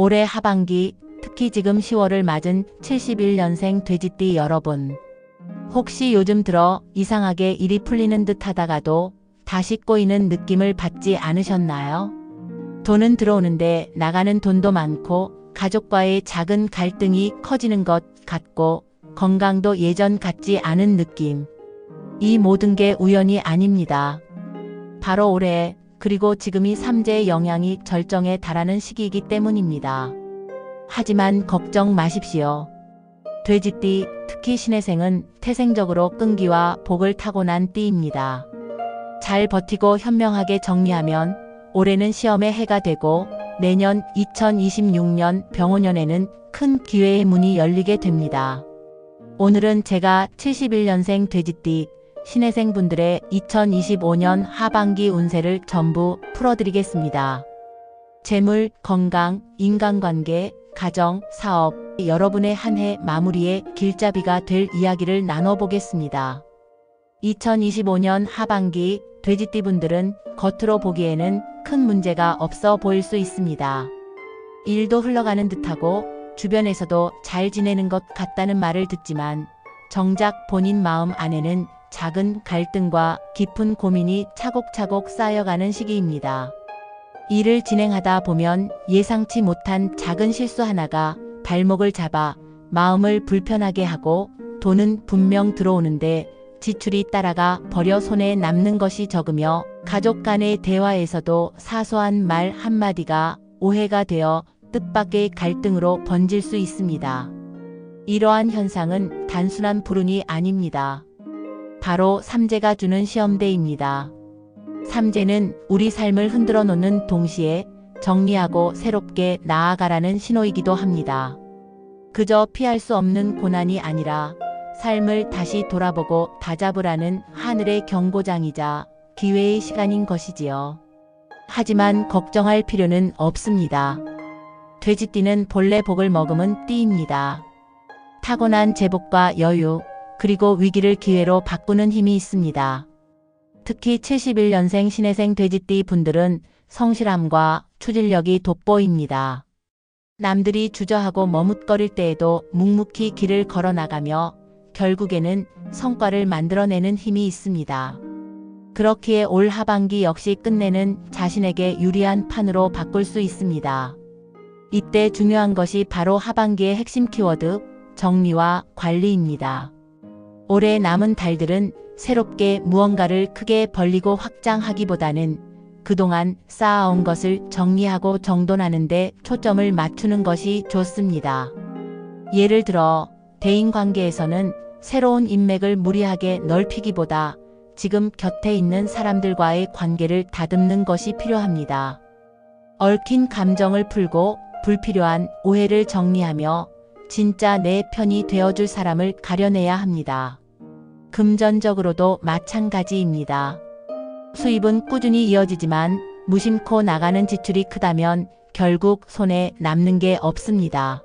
올해 하반기, 특히 지금 10월을 맞은 71년생 돼지띠 여러분. 혹시 요즘 들어 이상하게 일이 풀리는 듯 하다가도 다시 꼬이는 느낌을 받지 않으셨나요? 돈은 들어오는데 나가는 돈도 많고 가족과의 작은 갈등이 커지는 것 같고 건강도 예전 같지 않은 느낌. 이 모든 게 우연이 아닙니다. 바로 올해 그리고 지금이 삼재의 영향이 절정에 달하는 시기이기 때문입니다. 하지만 걱정 마십시오. 돼지띠, 특히 신해생은 태생적으로 끈기와 복을 타고난 띠입니다. 잘 버티고 현명하게 정리하면 올해는 시험의 해가 되고 내년 2026년 병오년에는 큰 기회의 문이 열리게 됩니다. 오늘은 제가 71년생 돼지띠, 신해생 분들의 2025년 하반기 운세를 전부 풀어드리겠습니다. 재물, 건강, 인간관계, 가정, 사업, 여러분의 한 해 마무리의 길잡이가 될 이야기를 나눠보겠습니다. 2025년 하반기 돼지띠 분들은 겉으로 보기에는 큰 문제가 없어 보일 수 있습니다. 일도 흘러가는 듯하고 주변에서도 잘 지내는 것 같다는 말을 듣지만 정작 본인 마음 안에는 작은 갈등과 깊은 고민이 차곡차곡 쌓여가는 시기입니다. 일을 진행하다 보면 예상치 못한 작은 실수 하나가 발목을 잡아 마음을 불편하게 하고 돈은 분명 들어오는데 지출이 따라가 버려 손에 남는 것이 적으며 가족 간의 대화에서도 사소한 말 한마디가 오해가 되어 뜻밖의 갈등으로 번질 수 있습니다. 이러한 현상은 단순한 불운이 아닙니다. 바로 삼재가 주는 시험대입니다. 삼재는 우리 삶을 흔들어 놓는 동시에 정리하고 새롭게 나아가라는 신호이기도 합니다. 그저 피할 수 없는 고난이 아니라 삶을 다시 돌아보고 다잡으라는 하늘의 경고장이자 기회의 시간인 것이지요. 하지만 걱정할 필요는 없습니다. 돼지띠는 본래 복을 머금은 띠입니다. 타고난 제복과 여유, 그리고 위기를 기회로 바꾸는 힘이 있습니다. 특히 71년생 신해생 돼지띠 분들은 성실함과 추진력이 돋보입니다. 남들이 주저하고 머뭇거릴 때에도 묵묵히 길을 걸어나가며 결국에는 성과를 만들어내는 힘이 있습니다. 그렇기에 올 하반기 역시 끝내는 자신에게 유리한 판으로 바꿀 수 있습니다. 이때 중요한 것이 바로 하반기의 핵심 키워드, 정리와 관리입니다. 올해 남은 달들은 새롭게 무언가를 크게 벌리고 확장하기보다는 그동안 쌓아온 것을 정리하고 정돈하는 데 초점을 맞추는 것이 좋습니다. 예를 들어 대인관계에서는 새로운 인맥을 무리하게 넓히기보다 지금 곁에 있는 사람들과의 관계를 다듬는 것이 필요합니다. 얽힌 감정을 풀고 불필요한 오해를 정리하며 진짜 내 편이 되어줄 사람을 가려내야 합니다. 금전적으로도 마찬가지입니다. 수입은 꾸준히 이어지지만 무심코 나가는 지출이 크다면 결국 손에 남는 게 없습니다.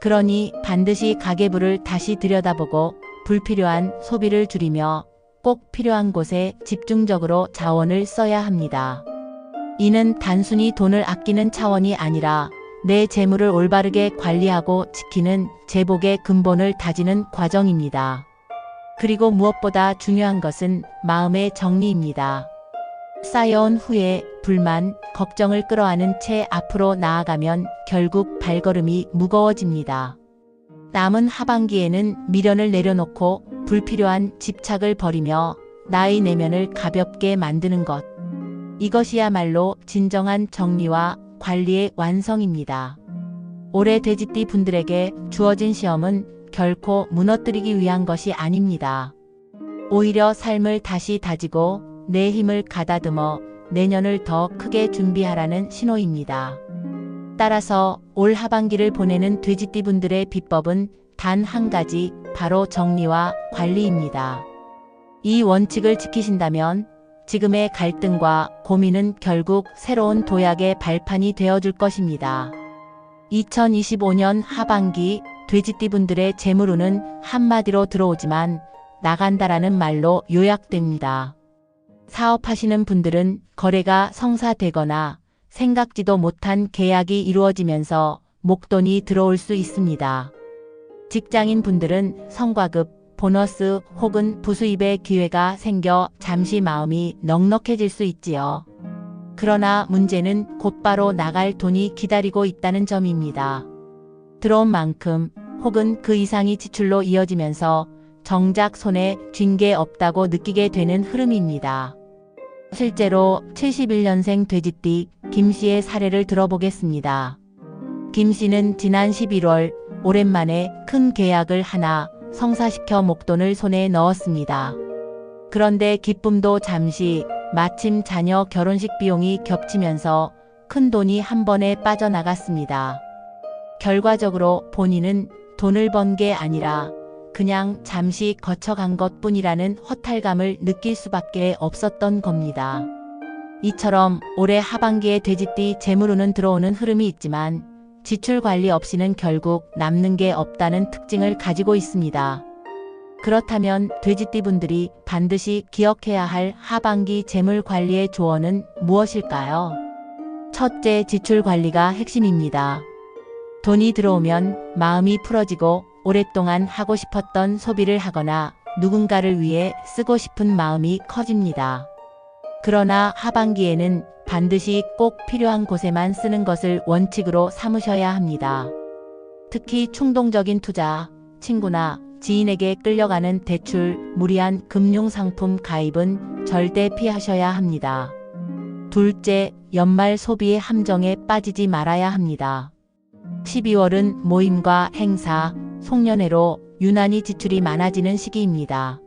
그러니 반드시 가계부를 다시 들여다보고 불필요한 소비를 줄이며 꼭 필요한 곳에 집중적으로 자원을 써야 합니다. 이는 단순히 돈을 아끼는 차원이 아니라 내 재물을 올바르게 관리하고 지키는 제복의 근본을 다지는 과정입니다. 그리고 무엇보다 중요한 것은 마음의 정리입니다. 쌓여온 후에 불만, 걱정을 끌어안은 채 앞으로 나아가면 결국 발걸음이 무거워집니다. 남은 하반기에는 미련을 내려놓고 불필요한 집착을 버리며 나의 내면을 가볍게 만드는 것. 이것이야말로 진정한 정리와 관리의 완성입니다. 올해 돼지띠 분들에게 주어진 시험은 결코 무너뜨리기 위한 것이 아닙니다. 오히려 삶을 다시 다지고 내 힘을 가다듬어 내년을 더 크게 준비하라는 신호입니다. 따라서 올 하반기를 보내는 돼지띠 분들의 비법은 단 한 가지, 바로 정리와 관리입니다. 이 원칙을 지키신다면 지금의 갈등과 고민은 결국 새로운 도약의 발판이 되어줄 것입니다. 2025년 하반기 돼지띠 분들의 재물운은 한마디로 들어오지만 나간다라는 말로 요약됩니다. 사업하시는 분들은 거래가 성사되거나 생각지도 못한 계약이 이루어지면서 목돈이 들어올 수 있습니다. 직장인 분들은 성과급, 보너스 혹은 부수입의 기회가 생겨 잠시 마음이 넉넉해질 수 있지요. 그러나 문제는 곧바로 나갈 돈이 기다리고 있다는 점입니다. 들어온 만큼 혹은 그 이상이 지출로 이어지면서 정작 손에 쥔 게 없다고 느끼게 되는 흐름입니다. 실제로 71년생 돼지띠 김 씨의 사례를 들어보겠습니다. 김 씨는 지난 11월 오랜만에 큰 계약을 하나 성사시켜 목돈을 손에 넣었습니다. 그런데 기쁨도 잠시, 마침 자녀 결혼식 비용이 겹치면서 큰 돈이 한 번에 빠져나갔습니다. 결과적으로 본인은 돈을 번 게 아니라 그냥 잠시 거쳐간 것뿐이라는 허탈감을 느낄 수밖에 없었던 겁니다. 이처럼 올해 하반기에 돼지띠 재물운은 들어오는 흐름이 있지만 지출 관리 없이는 결국 남는 게 없다는 특징을 가지고 있습니다. 그렇다면 돼지띠 분들이 반드시 기억해야 할 하반기 재물 관리의 조언은 무엇일까요? 첫째, 지출 관리가 핵심입니다. 돈이 들어오면 마음이 풀어지고 오랫동안 하고 싶었던 소비를 하거나 누군가를 위해 쓰고 싶은 마음이 커집니다. 그러나 하반기에는 반드시 꼭 필요한 곳에만 쓰는 것을 원칙으로 삼으셔야 합니다. 특히 충동적인 투자, 친구나 지인에게 끌려가는 대출, 무리한 금융상품 가입은 절대 피하셔야 합니다. 둘째, 연말 소비의 함정에 빠지지 말아야 합니다. 12월은 모임과 행사, 송년회로 유난히 지출이 많아지는 시기입니다.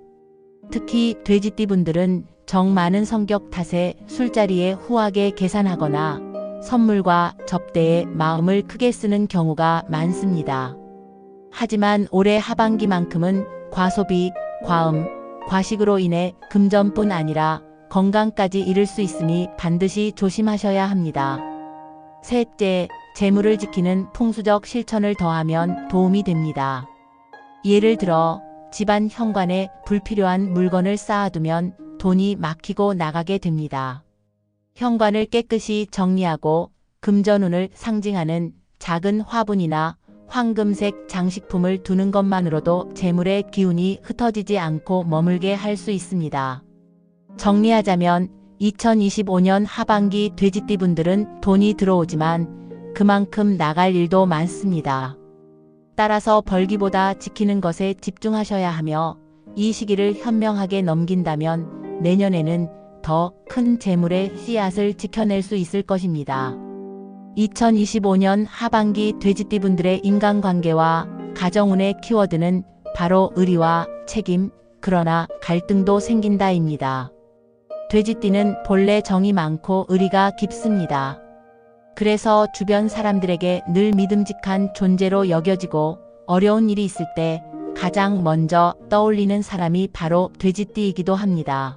특히 돼지띠 분들은 정 많은 성격 탓에 술자리에 후하게 계산하거나 선물과 접대에 마음을 크게 쓰는 경우가 많습니다. 하지만 올해 하반기만큼은 과소비, 과음, 과식으로 인해 금전뿐 아니라 건강까지 잃을 수 있으니 반드시 조심하셔야 합니다. 셋째, 재물을 지키는 풍수적 실천을 더하면 도움이 됩니다. 예를 들어 집안 현관에 불필요한 물건을 쌓아두면 돈이 막히고 나가게 됩니다. 현관을 깨끗이 정리하고 금전운을 상징하는 작은 화분이나 황금색 장식품을 두는 것만으로도 재물의 기운이 흩어지지 않고 머물게 할 수 있습니다. 정리하자면 2025년 하반기 돼지띠 분들은 돈이 들어오지만 그만큼 나갈 일도 많습니다. 따라서 벌기보다 지키는 것에 집중하셔야 하며 이 시기를 현명하게 넘긴다면 내년에는 더 큰 재물의 씨앗을 지켜낼 수 있을 것입니다. 2025년 하반기 돼지띠 분들의 인간관계와 가정운의 키워드는 바로 의리와 책임, 그러나 갈등도 생긴다입니다. 돼지띠는 본래 정이 많고 의리가 깊습니다. 그래서 주변 사람들에게 늘 믿음직한 존재로 여겨지고 어려운 일이 있을 때 가장 먼저 떠올리는 사람이 바로 돼지띠이기도 합니다.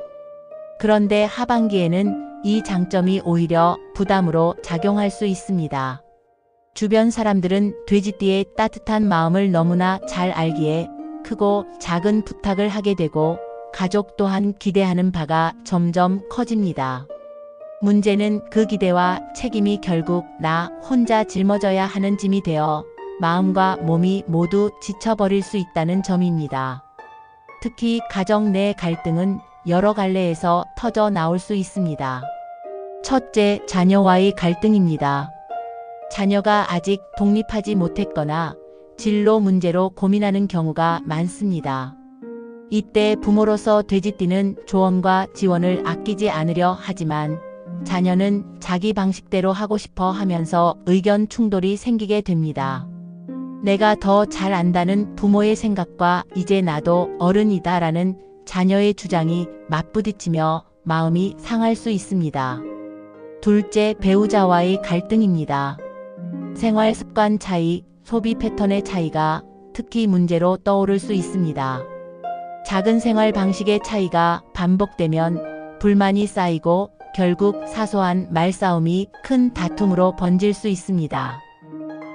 그런데 하반기에는 이 장점이 오히려 부담으로 작용할 수 있습니다. 주변 사람들은 돼지띠의 따뜻한 마음을 너무나 잘 알기에 크고 작은 부탁을 하게 되고 가족 또한 기대하는 바가 점점 커집니다. 문제는 그 기대와 책임이 결국 나 혼자 짊어져야 하는 짐이 되어 마음과 몸이 모두 지쳐버릴 수 있다는 점입니다. 특히 가정 내 갈등은 여러 갈래에서 터져 나올 수 있습니다. 첫째, 자녀와의 갈등입니다. 자녀가 아직 독립하지 못했거나 진로 문제로 고민하는 경우가 많습니다. 이때 부모로서 돼지띠는 조언과 지원을 아끼지 않으려 하지만 자녀는 자기 방식대로 하고 싶어 하면서 의견 충돌이 생기게 됩니다. 내가 더 잘 안다는 부모의 생각과 이제 나도 어른이다라는 자녀의 주장이 맞부딪히며 마음이 상할 수 있습니다. 둘째, 배우자와의 갈등입니다. 생활 습관 차이, 소비 패턴의 차이가 특히 문제로 떠오를 수 있습니다. 작은 생활 방식의 차이가 반복되면 불만이 쌓이고 결국 사소한 말싸움이 큰 다툼으로 번질 수 있습니다.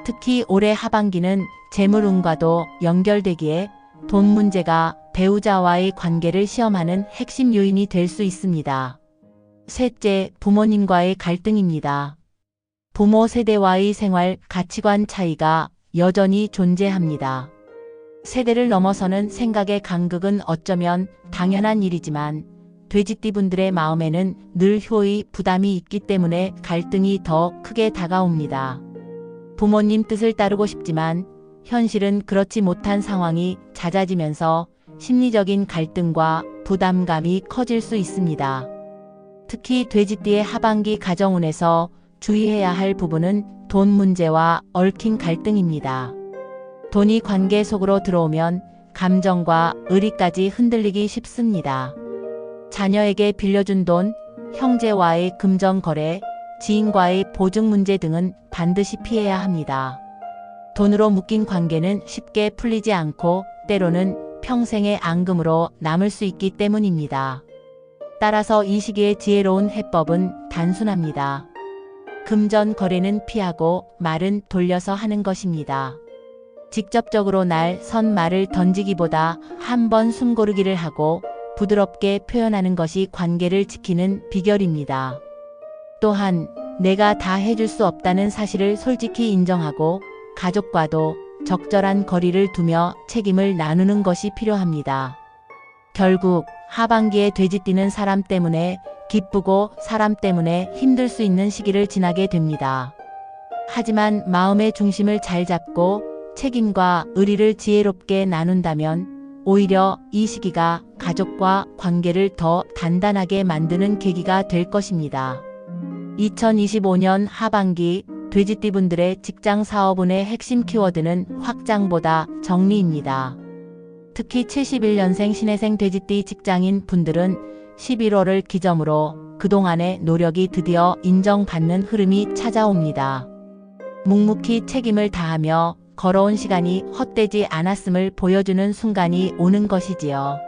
특히 올해 하반기는 재물운과도 연결되기에 돈 문제가 배우자와의 관계를 시험하는 핵심 요인이 될 수 있습니다. 셋째, 부모님과의 갈등입니다. 부모 세대와의 생활 가치관 차이가 여전히 존재합니다. 세대를 넘어서는 생각의 간극은 어쩌면 당연한 일이지만 돼지띠분들의 마음에는 늘 효의 부담이 있기 때문에 갈등이 더 크게 다가옵니다. 부모님 뜻을 따르고 싶지만 현실은 그렇지 못한 상황이 잦아지면서 심리적인 갈등과 부담감이 커질 수 있습니다. 특히 돼지띠의 하반기 가정운에서 주의해야 할 부분은 돈 문제와 얽힌 갈등입니다. 돈이 관계 속으로 들어오면 감정과 의리까지 흔들리기 쉽습니다. 자녀에게 빌려준 돈, 형제와의 금전 거래, 지인과의 보증 문제 등은 반드시 피해야 합니다. 돈으로 묶인 관계는 쉽게 풀리지 않고 때로는 평생의 앙금으로 남을 수 있기 때문입니다. 따라서 이 시기의 지혜로운 해법은 단순합니다. 금전 거래는 피하고 말은 돌려서 하는 것입니다. 직접적으로 날 선 말을 던지기보다 한 번 숨 고르기를 하고 부드럽게 표현하는 것이 관계를 지키는 비결입니다. 또한 내가 다 해줄 수 없다는 사실을 솔직히 인정하고 가족과도 적절한 거리를 두며 책임을 나누는 것이 필요합니다. 결국 하반기에 돼지띠는 사람 때문에 기쁘고 사람 때문에 힘들 수 있는 시기를 지나게 됩니다. 하지만 마음의 중심을 잘 잡고 책임과 의리를 지혜롭게 나눈다면 오히려 이 시기가 가족과 관계를 더 단단하게 만드는 계기가 될 것입니다. 2025년 하반기 돼지띠분들의 직장 사업운의 핵심 키워드는 확장보다 정리입니다. 특히 71년생 신해생 돼지띠 직장인 분들은 11월을 기점으로 그동안의 노력이 드디어 인정받는 흐름이 찾아옵니다. 묵묵히 책임을 다하며 걸어온 시간이 헛되지 않았음을 보여주는 순간이 오는 것이지요.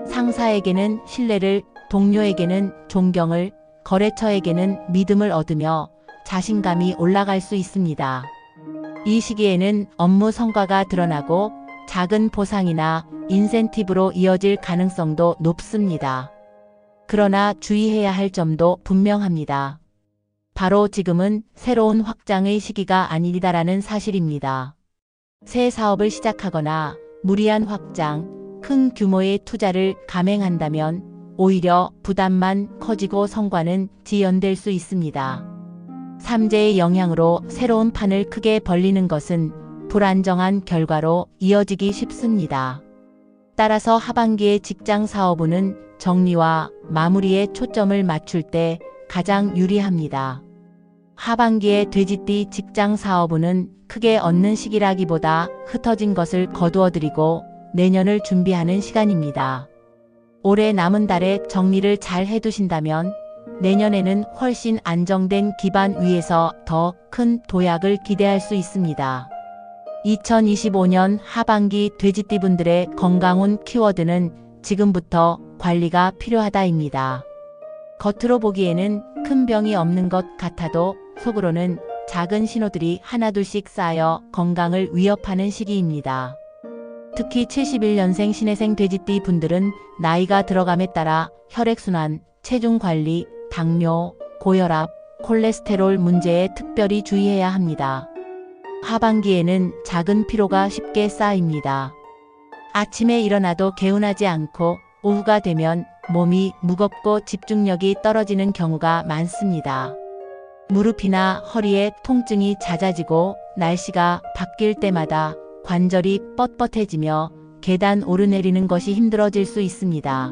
상사에게는 신뢰를, 동료에게는 존경을, 거래처에게는 믿음을 얻으며 자신감이 올라갈 수 있습니다. 이 시기에는 업무 성과가 드러나고 작은 보상이나 인센티브로 이어질 가능성도 높습니다. 그러나 주의해야 할 점도 분명합니다. 바로 지금은 새로운 확장의 시기가 아니다라는 사실입니다. 새 사업을 시작하거나 무리한 확장, 큰 규모의 투자를 감행한다면 오히려 부담만 커지고 성과는 지연될 수 있습니다. 삼재의 영향으로 새로운 판을 크게 벌리는 것은 불안정한 결과로 이어지기 쉽습니다. 따라서 하반기의 직장 사업운은 정리와 마무리에 초점을 맞출 때 가장 유리합니다. 하반기의 돼지띠 직장 사업운은 크게 얻는 시기라기보다 흩어진 것을 거두어들이고 내년을 준비하는 시간입니다. 올해 남은 달에 정리를 잘 해두신다면 내년에는 훨씬 안정된 기반 위에서 더 큰 도약을 기대할 수 있습니다. 2025년 하반기 돼지띠분들의 건강운 키워드는 지금부터 관리가 필요하다입니다. 겉으로 보기에는 큰 병이 없는 것 같아도 속으로는 작은 신호들이 하나둘씩 쌓여 건강을 위협하는 시기입니다. 특히 71년생 신해생 돼지띠 분들은 나이가 들어감에 따라 혈액순환, 체중관리, 당뇨, 고혈압, 콜레스테롤 문제에 특별히 주의해야 합니다. 하반기에는 작은 피로가 쉽게 쌓입니다. 아침에 일어나도 개운하지 않고 오후가 되면 몸이 무겁고 집중력이 떨어지는 경우가 많습니다. 무릎이나 허리에 통증이 잦아지고 날씨가 바뀔 때마다 관절이 뻣뻣해지며 계단 오르내리는 것이 힘들어질 수 있습니다.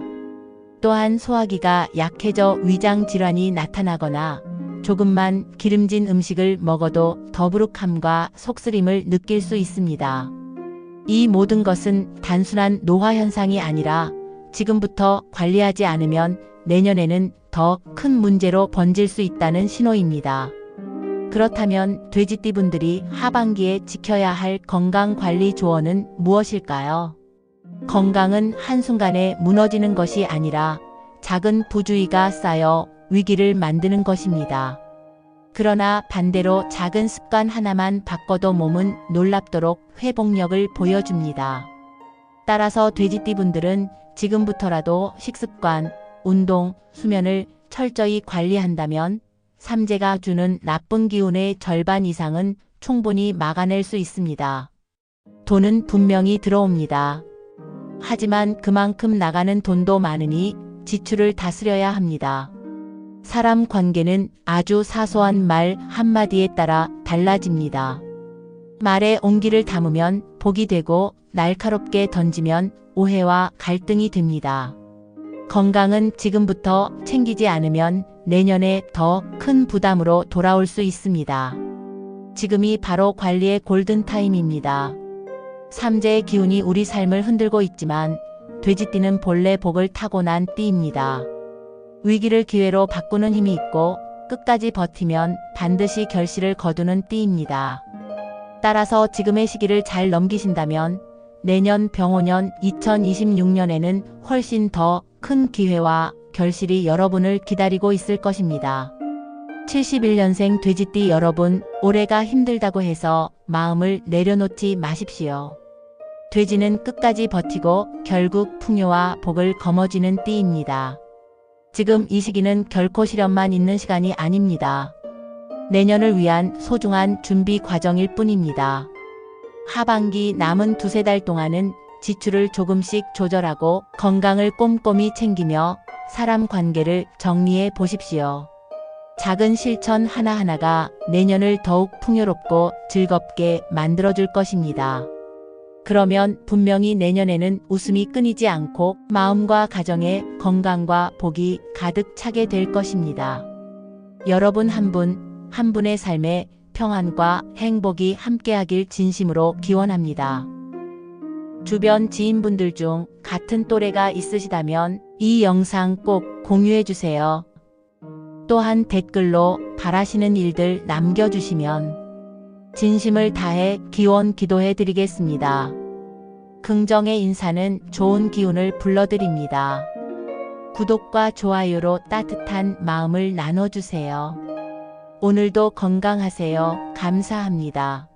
또한 소화기가 약해져 위장 질환이 나타나거나 조금만 기름진 음식을 먹어도 더부룩함과 속쓰림을 느낄 수 있습니다. 이 모든 것은 단순한 노화 현상이 아니라 지금부터 관리하지 않으면 내년에는 더 큰 문제로 번질 수 있다는 신호입니다. 그렇다면 돼지띠분들이 하반기에 지켜야 할 건강관리 조언은 무엇일까요? 건강은 한순간에 무너지는 것이 아니라 작은 부주의가 쌓여 위기를 만드는 것입니다. 그러나 반대로 작은 습관 하나만 바꿔도 몸은 놀랍도록 회복력을 보여줍니다. 따라서 돼지띠분들은 지금부터라도 식습관, 운동, 수면을 철저히 관리한다면 삼재가 주는 나쁜 기운의 절반 이상은 충분히 막아낼 수 있습니다. 돈은 분명히 들어옵니다. 하지만 그만큼 나가는 돈도 많으니 지출을 다스려야 합니다. 사람 관계는 아주 사소한 말 한마디에 따라 달라집니다. 말에 온기를 담으면 복이 되고 날카롭게 던지면 오해와 갈등이 됩니다. 건강은 지금부터 챙기지 않으면 내년에 더 큰 부담으로 돌아올 수 있습니다. 지금이 바로 관리의 골든타임입니다. 삼재의 기운이 우리 삶을 흔들고 있지만 돼지띠는 본래 복을 타고난 띠입니다. 위기를 기회로 바꾸는 힘이 있고 끝까지 버티면 반드시 결실을 거두는 띠입니다. 따라서 지금의 시기를 잘 넘기신다면 내년 병오년 2026년에는 훨씬 더 큰 기회와 결실이 여러분을 기다리고 있을 것입니다. 71년생 돼지띠 여러분, 올해가 힘들다고 해서 마음을 내려놓지 마십시오. 돼지는 끝까지 버티고 결국 풍요와 복을 거머쥐는 띠입니다. 지금 이 시기는 결코 시련만 있는 시간이 아닙니다. 내년을 위한 소중한 준비 과정일 뿐입니다. 하반기 남은 두세 달 동안은 지출을 조금씩 조절하고 건강을 꼼꼼히 챙기며 사람 관계를 정리해 보십시오. 작은 실천 하나하나가 내년을 더욱 풍요롭고 즐겁게 만들어줄 것입니다. 그러면 분명히 내년에는 웃음이 끊이지 않고 마음과 가정에 건강과 복이 가득 차게 될 것입니다. 여러분 한 분 한 분의 삶에 평안과 행복이 함께하길 진심으로 기원합니다. 주변 지인분들 중 같은 또래가 있으시다면 이 영상 꼭 공유해주세요. 또한 댓글로 바라시는 일들 남겨주시면 진심을 다해 기원 기도해드리겠습니다. 긍정의 인사는 좋은 기운을 불러드립니다. 구독과 좋아요로 따뜻한 마음을 나눠주세요. 오늘도 건강하세요. 감사합니다.